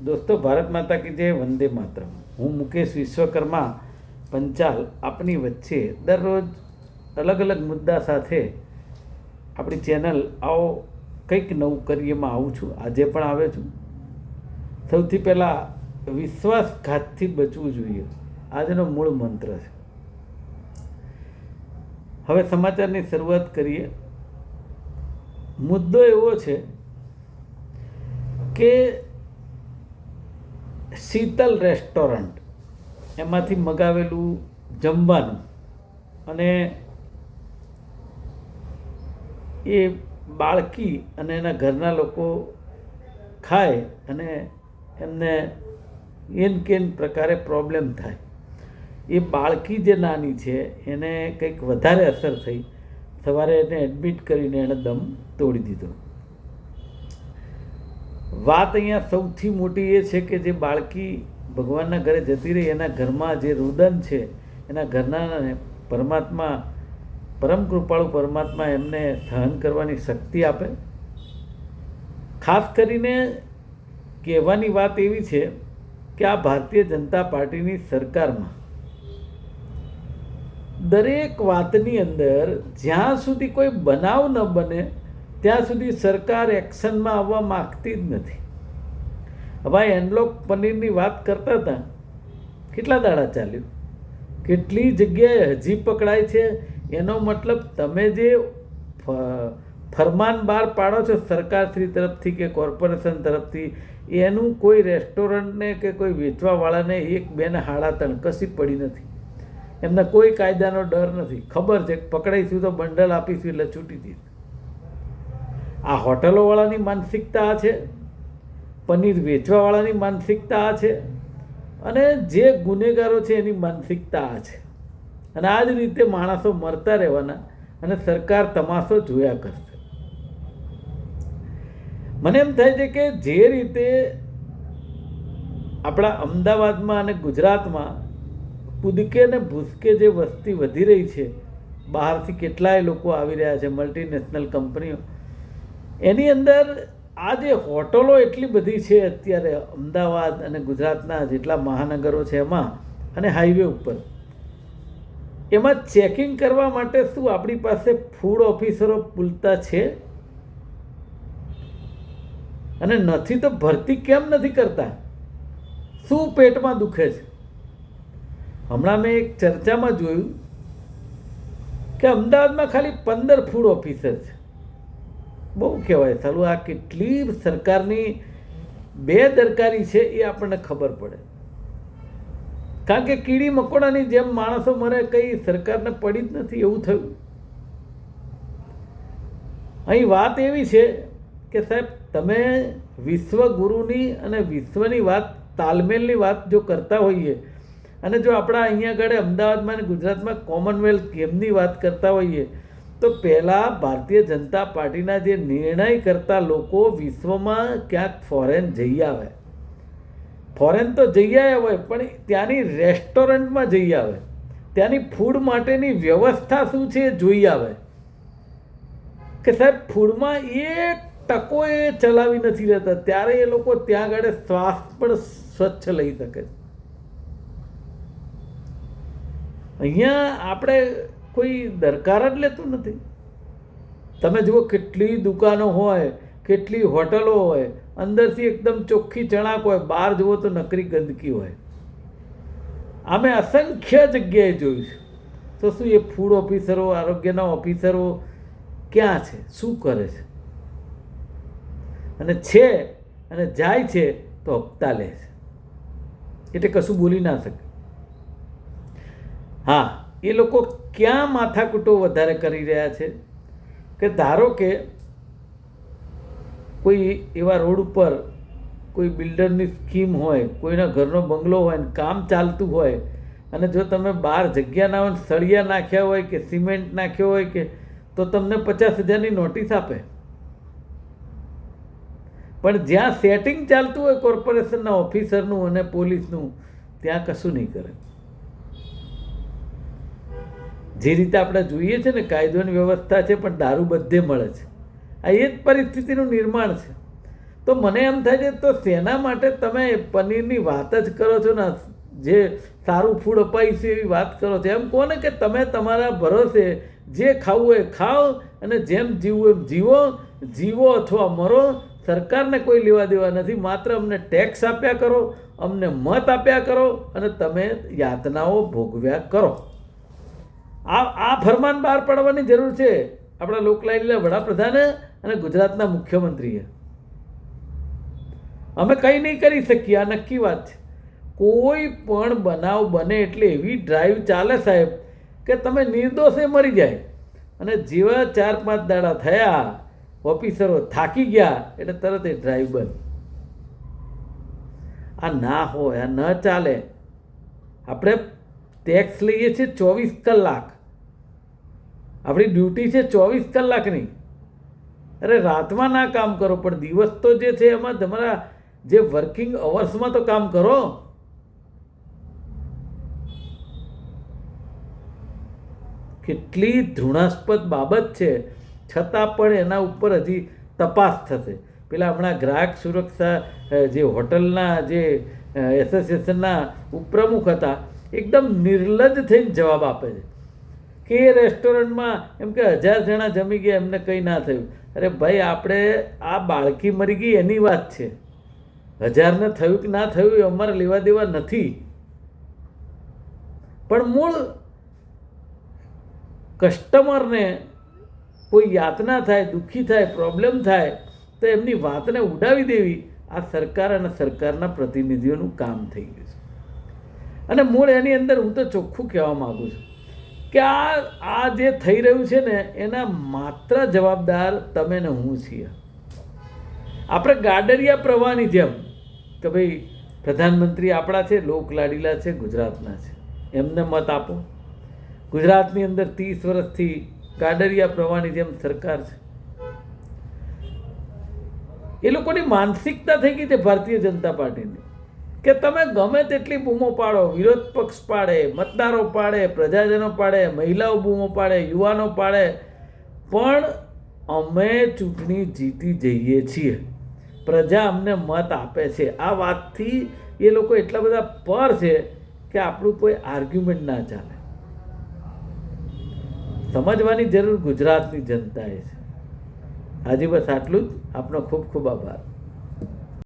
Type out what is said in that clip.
दोस्तों, भारत माता की जय, वंदे मातरम। હું મુકેશ વિશ્વકર્મા પંચાલ આપની વચ્ચે દરરોજ અલગ અલગ મુદ્દા સાથે આપણી ચેનલ આવો કંઈક નવું કરીએમાં આવું છું. આજે પણ આવે છું. સૌથી પહેલાં વિશ્વાસઘાતથી બચવું જોઈએ, આજનો મૂળ મંત્ર છે. હવે સમાચારની શરૂઆત કરીએ. મુદ્દો એવો છે કે શીતલ રેસ્ટોરન્ટ એમાંથી મગાવેલું જમવાનું અને એ બાળકી અને એના ઘરના લોકો ખાય અને એમને એન કેન પ્રકારે પ્રોબ્લેમ થાય. એ બાળકી જે નાની છે એને કંઈક વધારે અસર થઈ. સવારે એને એડમિટ કરીને એણે દમ તોડી દીધો. વાત અહીંયા સૌથી મોટી એ છે કે જે બાળકી ભગવાનના ઘરે જતી રહી, એના ઘરમાં જે રુદન છે, એના ઘરના પરમાત્મા, પરમ કૃપાળુ પરમાત્મા એમને સહન કરવાની શક્તિ આપે. ખાસ કરીને કહેવાની વાત એવી છે કે આ ભારતીય જનતા પાર્ટીની સરકારમાં દરેક વાતની અંદર જ્યાં સુધી કોઈ બનાવ ન બને ત્યાં સુધી સરકાર એક્શનમાં આવવા માગતી જ નથી. હવે એનલોક પનીરની વાત કરતા હતા, કેટલા દાડા ચાલ્યું, કેટલી જગ્યાએ હજી પકડાય છે. એનો મતલબ તમે જે ફરમાન બહાર પાડો છો સરકારશ્રી તરફથી કે કોર્પોરેશન તરફથી, એનું કોઈ રેસ્ટોરન્ટને કે કોઈ વેચવાવાળાને એક બે ને હાડા ત્રણ કશી પડી નથી. એમને કોઈ કાયદાનો ડર નથી. ખબર છે પકડાઈશું તો બંડલ આપીશું એટલે છૂટી દીધી. આ હોટલોવાળાની માનસિકતા આ છે, પનીર વેચવાવાળાની માનસિકતા આ છે, અને જે ગુનેગારો છે એની માનસિકતા આ છે. અને આ જ રીતે માણસો મરતા રહેવાના અને સરકાર તમાશો જોયા કરશે. મને એમ થાય છે કે જે રીતે આપણા અમદાવાદમાં અને ગુજરાતમાં કૂદકે ને ભૂસકે જે વસ્તી વધી રહી છે, બહારથી કેટલાય લોકો આવી રહ્યા છે, મલ્ટીનેશનલ કંપનીઓ, એની અંદર આ જે હોટલો એટલી બધી છે અત્યારે અમદાવાદ અને ગુજરાતના જેટલા મહાનગરો છે એમાં અને હાઈવે ઉપર, એમાં ચેકિંગ કરવા માટે શું આપણી પાસે ફૂડ ઓફિસરો પૂરતા છે? અને નથી તો ભરતી કેમ નથી કરતા? શું પેટમાં દુખે છે? હમણાં મેં એક ચર્ચામાં જોયું કે અમદાવાદમાં ખાલી 15 ફૂડ ઓફિસર છે. બહુ કહેવાય. સાલું આ કેટલી સરકારની બેદરકારી છે એ આપણને ખબર પડે. કારણ કે કીડી મકોડાની જેમ માણસો મરે, કંઈ સરકારને પડી જ નથી એવું થયું. અહીં વાત એવી છે કે સાહેબ, તમે વિશ્વગુરુની અને વિશ્વની વાત, તાલમેલની વાત જો કરતા હોઈએ, અને જો આપણા અહીંયા આગળ અમદાવાદમાં અને ગુજરાતમાં કોમનવેલ્થ ગેમની વાત કરતા હોઈએ, તો પહેલાં ભારતીય જનતા પાર્ટીના જે નિર્ણય કરતા લોકો વિશ્વમાં ક્યાંક ફોરેન જઈ આવે. ફોરેન તો જઈ આવ્યા હોય, પણ ત્યાંની રેસ્ટોરન્ટમાં જઈ આવે, ત્યાંની ફૂડ માટેની વ્યવસ્થા શું છે એ જોઈ આવે. કે સાહેબ ફૂડમાં એક ટકો એ ચલાવી નથી રહેતા, ત્યારે એ લોકો ત્યાં આગળ શ્વાસ પણ સ્વચ્છ લઈ શકે. અહીંયા આપણે કોઈ દરકાર જ લેતું નથી. તમે જુઓ કેટલી દુકાનો હોય, કેટલી હોટલો હોય, અંદરથી એકદમ ચોખ્ખી ચણાક હોય, બહાર જુઓ તો નકરી ગંદકી હોય. અમે અસંખ્ય જગ્યાએ જોયું છે. તો શું એ ફૂડ ઓફિસરો, આરોગ્યના ઓફિસરો ક્યાં છે? શું કરે છે? અને છે અને જાય છે તો હપ્તા લે છે, એટલે કશું બોલી ના શકે. હા, એ લોકો ક્યાં માથાકૂટો વધારે કરી રહ્યા છે કે ધારો કે કોઈ એવા રોડ ઉપર કોઈ બિલ્ડરની સ્કીમ હોય, કોઈના ઘરનો બંગલો હોય ને કામ ચાલતું હોય, અને જો તમે બહાર જગ્યા ના હોય, સળિયા નાખ્યા હોય કે સિમેન્ટ નાખ્યો હોય કે, તો તમને 50,000ની નોટિસ આપે. પણ જ્યાં સેટિંગ ચાલતું હોય કોર્પોરેશનના ઓફિસરનું અને પોલીસનું, ત્યાં કશું નહીં કરે. જે રીતે આપણે જોઈએ છે ને, કાયદોની વ્યવસ્થા છે પણ દારૂ બધે મળે છે. આ એ જ પરિસ્થિતિનું નિર્માણ છે. તો મને એમ થાય છે તો શેના માટે તમે પનીરની વાત જ કરો છો ને, જે સારું ફૂડ અપાઈશું એવી વાત કરો છો? એમ કહો ને કે તમે તમારા ભરોસે જે ખાવું હોય ખાઓ અને જેમ જીવવું એમ જીવો, જીવો અથવા મરો, સરકારને કોઈ લેવા દેવા નથી. માત્ર અમને ટેક્સ આપ્યા કરો, અમને મત આપ્યા કરો અને તમે યાતનાઓ ભોગવ્યા કરો. આ ફરમાન બહાર પાડવાની જરૂર છે આપણા લોકલાડીલા વડાપ્રધાને અને ગુજરાતના મુખ્યમંત્રીએ. અમે કંઈ નહીં કરી શકીએ, આ નક્કી વાત છે. કોઈ પણ બનાવ બને એટલે એવી ડ્રાઈવ ચાલે સાહેબ કે તમે નિર્દોષે મરી જાય, અને જેવા 4-5 દાડા થયા ઓફિસરો થાકી ગયા એટલે તરત એ ડ્રાઈવ બંધ. આ ના હોય, આ ન ચાલે. આપણે ટેક્સ લઈએ છીએ 24 કલાક, આપણી ડ્યુટી છે 24 કલાકની. અરે રાતમાં ના કામ કરો, પણ દિવસ તો જે છે એમાં તમારા જે વર્કિંગ અવર્સમાં તો કામ કરો. કેટલી ધૃણાસ્પદ બાબત છે, છતાં પણ એના ઉપર હજી તપાસ થશે. પેલા હમણાં ગ્રાહક સુરક્ષા જે હોટલના જે એસોસિએશનના ઉપપ્રમુખ હતા, એકદમ નિર્લજ્જ થઈને જવાબ આપે છે કે એ રેસ્ટોરન્ટમાં એમ કે 1000 જણા જમી ગયા, એમને કંઈ ના થયું. અરે ભાઈ, આપણે આ બાળકી મરી ગઈ એની વાત છે, 1000ને થયું કે ના થયું એ અમારે લેવા દેવા નથી. પણ મૂળ કસ્ટમરને કોઈ યાતના થાય, દુઃખી થાય, પ્રોબ્લેમ થાય તો એમની વાતને ઉડાવી દેવી આ સરકાર અને સરકારના પ્રતિનિધિઓનું કામ થઈ ગયું છે. અને મૂળ એની અંદર હું તો ચોખ્ખું કહેવા માગું છું કે આ જે થઈ રહ્યું છે ને એના માત્ર જવાબદાર તમે ને હું છીએ. આપણે ગાડરિયા પ્રવાહની જેમ કે ભાઈ પ્રધાનમંત્રી આપણા છે, લોકલાડીલા છે, ગુજરાતના છે, એમને મત આપો. ગુજરાતની અંદર 30 વર્ષથી ગાડરિયા પ્રવાહની જેમ સરકાર છે. એ લોકોની માનસિકતા થઈ ગઈ છે ભારતીય જનતા પાર્ટીની કે તમે ગમે તેટલી બૂમો પાડો, વિરોધ પક્ષ પાડે, મતદારો પાડે, પ્રજાજનો પાડે, મહિલાઓ બૂમો પાડે, યુવાનો પાડે, પણ અમે ચૂંટણી જીતી જઈએ છીએ, પ્રજા અમને મત આપે છે. આ વાતથી એ લોકો એટલા બધા પર છે કે આપણું કોઈ આર્ગ્યુમેન્ટ ના ચાલે. સમજવાની જરૂર ગુજરાતની જનતાએ છે. આજે બસ આટલું જ. આપનો ખૂબ ખૂબ આભાર.